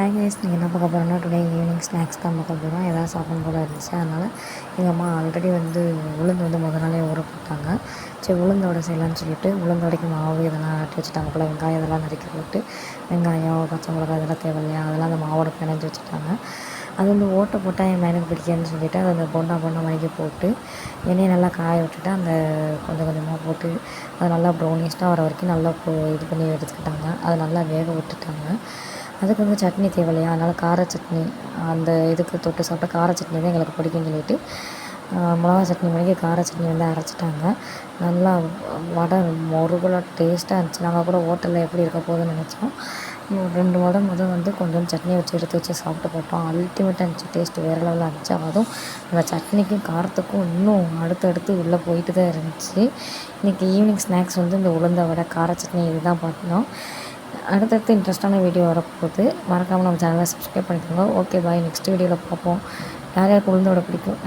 Hi guys, நீங்கள் என்ன பார்க்க போகிறோன்னா டுடே ஈவினிங் ஸ்நாக்ஸ் தான் பார்க்க போகிறோம். எதாவது சாப்பிடணும் போல் இருந்துச்சு. அதனால் எங்கள் அம்மா ஆல்ரெடி உளுந்து முதல் நாளே ஊற போட்டாங்க. சரி உளுந்தோட செய்யலான்னு சொல்லிட்டு உளுந்தோடைக்கு மாவு இதெல்லாம் ஆட்டி வச்சுட்டாங்க போல். வெங்காயம் இதெல்லாம் நறுக்கி போட்டு, வெங்காயம் பச்சை மிளகாய் இதெல்லாம் தேவையில்லையா, அதெல்லாம் அந்த மாவோட பிணைஞ்சு வச்சுட்டாங்க. அது ஓட்டை போட்டால் என் பையனுக்கு பிடிக்காதுன்னு சொல்லிவிட்டு அதை அந்த பொண்டா வாங்கி போட்டு எண்ணெயை நல்லா காய விட்டுட்டு அந்த கொஞ்சம் கொஞ்சமாக போட்டு அதை நல்லா ப்ரௌனிஷ்டாக வர வரைக்கும் நல்லா இது பண்ணி எடுத்துக்கிட்டாங்க. அதை நல்லா வேக விட்டுட்டாங்க. அதுக்கு சட்னி தேவையில்லையா, அதனால் கார சட்னி அந்த இதுக்கு தொட்டு சாப்பிட்டா கார சட்னி தான் எங்களுக்கு பிடிக்கும்னு சொல்லிட்டு மிளகா சட்னி மாதிரி கார சட்னி அரைச்சிட்டாங்க. நல்லா வடை முருகலாக டேஸ்ட்டாக இருந்துச்சு. நாங்கள் கூட ஹோட்டலில் எப்படி இருக்க போகுதுன்னு நினச்சோம். 2 வடை கொஞ்சம் சட்னி வச்சு எடுத்து வச்சு சாப்பிட்டு போட்டோம். அல்டிமேட்டாக இருந்துச்சு. டேஸ்ட்டு வேறு லெவலில் இருந்துச்சு. அதுவும் அந்த சட்னிக்கும் காரத்துக்கும் இன்னும் அடுத்தடுத்து உள்ளே போயிட்டு தான் இருந்துச்சு. இன்றைக்கி ஈவினிங் ஸ்நாக்ஸ் இந்த உளுந்த வடை கார சட்னி இதுதான் பார்த்தோம். அடுத்தடுத்து இன்ட்ரெஸ்ட்டான வீடியோ வரப்போகுது. மறக்காமல் நம்ம சேனலை சப்ஸ்கிரைப் பண்ணிக்கோங்க. ஓகே பாய், நெக்ஸ்ட் வீடியோவில் பார்ப்போம். யார் யாருக்கு உளுந்த வடை பிடிக்கும்.